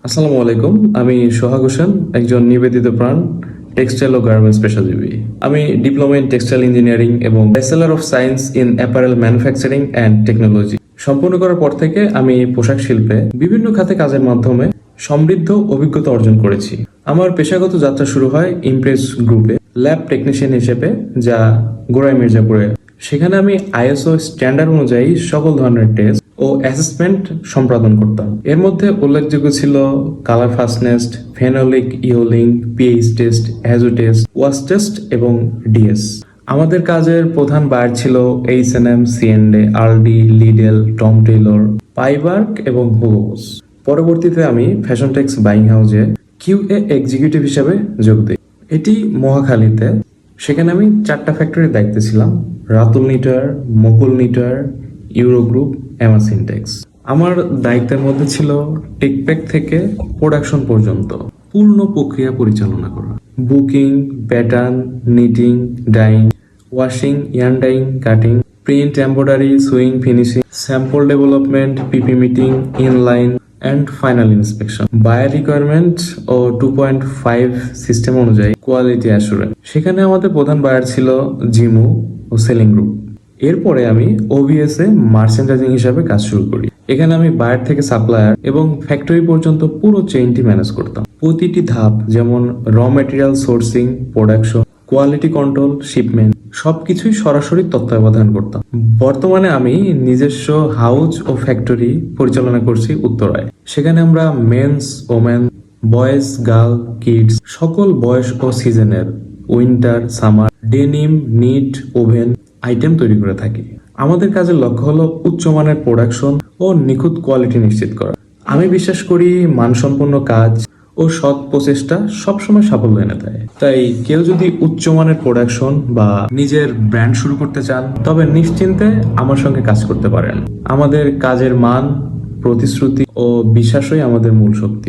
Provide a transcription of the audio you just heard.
আসসালামু আলাইকুম। আমি সোহাগ হোসেন, একজন নিবেদিত প্রাণ টেক্সটাইল ও গার্মেন্টস পেশাজীবী। আমি ডিপ্লোমা ইন টেক্সটাইল ইঞ্জিনিয়ারিং এবং bachelor of science in apparel manufacturing and technology সম্পূর্ণ করার পর থেকে আমি পোশাক শিল্পে বিভিন্ন খাতে কাজের মাধ্যমে সমৃদ্ধ অভিজ্ঞতা অর্জন করেছি। আমার পেশাগত যাত্রা শুরু হয় ইমপ্রেস গ্রুপে ল্যাব টেকনিশিয়ান হিসেবে, যা গোড়ায় মির্জাপুরে। সেখানে আমি আইএসও স্ট্যান্ডার্ড অনুযায়ী সকল ধরনের টেস্ট ও অ্যাসেসমেন্ট সম্পাদন করতাম। এর মধ্যে উল্লেখযোগ্য ছিল colour fastness, phenolic yellowing, PH test, azo test, wash test এবং ডিএস। আমাদের কাজের প্রধান বায়ার ছিল H&M, C&A, আলডি, লিডেল, টম টেইলর, পাইবার্ক এবং হুগো বস। পরবর্তীতে আমি ফ্যাশন টেক্স বাইং হাউসে কিউএ এক্সিকিউটিভ হিসেবে যোগ দিই। এটি মহাখালীতে। সেখানে আমি 4টা ফ্যাক্টরির দায়িত্বে ছিলাম: রাতুল নিটার, মুকুল নিটার, ইউরো গ্রুপ, এমাসিনটেক্স। আমার দায়িত্বের মধ্যে ছিল টেকপ্যাক থেকে প্রোডাকশন পর্যন্ত পূর্ণ প্রক্রিয়া পরিচালনা করা। Booking, pattern, knitting, dyeing, washing, yarn dyeing, cutting, print, embroidery, sewing, finishing, sample development, PP meeting, inline and final inspection. Buyer requirement ও 2.5 সিস্টেম অনুযায়ী কোয়ালিটি অ্যাসুরেন্স। সেখানে আমাদের প্রধান বায়ার ছিল জিমু ও সেলিং গ্রুপ। এরপরে আমি ওভিএস এ মার্চেন্ডাইজিং হিসাবে কাজ শুরু করি। এখানে আমি বায়ার থেকে সাপ্লায়ার এবং ফ্যাক্টরি পর্যন্ত পুরো চেইনটি ম্যানেজ করতাম। প্রতিটি ধাপ, যেমন র material sourcing, production, quality control, shipment, সবকিছুই সরাসরি তত্ত্বাবধান করতাম। বর্তমানে আমি নিজস্ব হাউস ও ফ্যাক্টরি পরিচালনা করছি উত্তরায়। সেখানে আমরা men's, women, boys, girl, kids, সকল বয়স ও সিজনের winter, summer, denim, knit, woven item তৈরি করে থাকি। আমাদের কাজের লক্ষ্য হলো উচ্চমানের প্রোডাকশন ও নিখুঁত কোয়ালিটি নিশ্চিত করা। আমি বিশ্বাস করি মানসম্পন্ন কাজ ও সৎ প্রচেষ্টা সবসময় সাফল্য এনে দেয়। তাই কেউ যদি উচ্চমানের প্রোডাকশন বা নিজের ব্র্যান্ড শুরু করতে চান, তবে নিশ্চিন্তে আমার সঙ্গে কাজ করতে পারেন। আমাদের কাজের মান, প্রতিশ্রুতি ও বিশ্বাসই আমাদের মূল শক্তি।